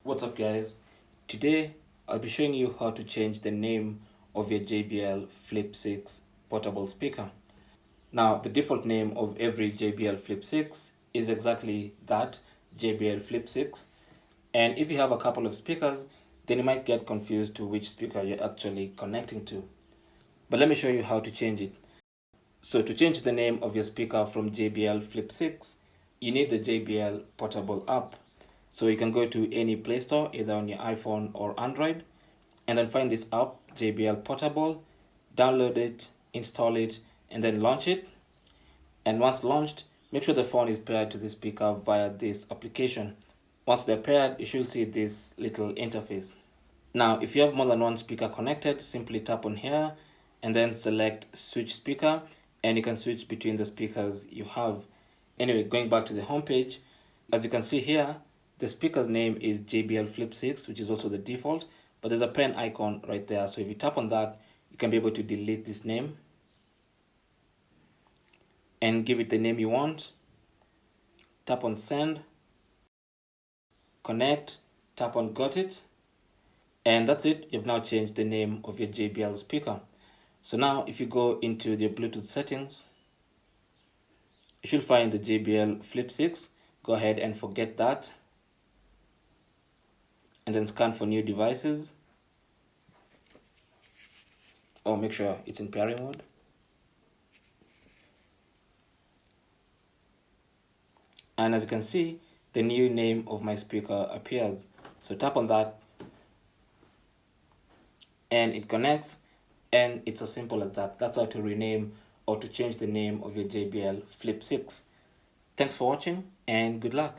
What's up guys? Today I'll be showing you how to change the name of your JBL Flip 6 portable speaker. Now the default name of every JBL Flip 6 is exactly that, JBL Flip 6, and if you have a couple of speakers then you might get confused to which speaker you're actually connecting to. But let me show you how to change it. So to change the name of your speaker from JBL Flip 6, you need the JBL portable app. So you can go to any Play Store, either on your iPhone or Android, and then find this app, JBL Portable, download it, install it, and then launch it. And once launched, make sure the phone is paired to the speaker via this application. Once they're paired, you should see this little interface. Now, if you have more than one speaker connected, simply tap on here and then select switch speaker, and you can switch between the speakers you have. Anyway, going back to the home page, as you can see here, the speaker's name is JBL Flip 6, which is also the default, but there's a pen icon right there. So if you tap on that, you can be able to delete this name and give it the name you want. Tap on send, connect, tap on got it, and that's it. You've now changed the name of your JBL speaker. So now if you go into the Bluetooth settings, you should find the JBL Flip 6. Go ahead and forget that, and then scan for new devices, or make sure it's in pairing mode. And as you can see, the new name of my speaker appears. So tap on that and it connects, and it's as simple as that. That's how to rename or to change the name of your JBL Flip 6. Thanks for watching and good luck.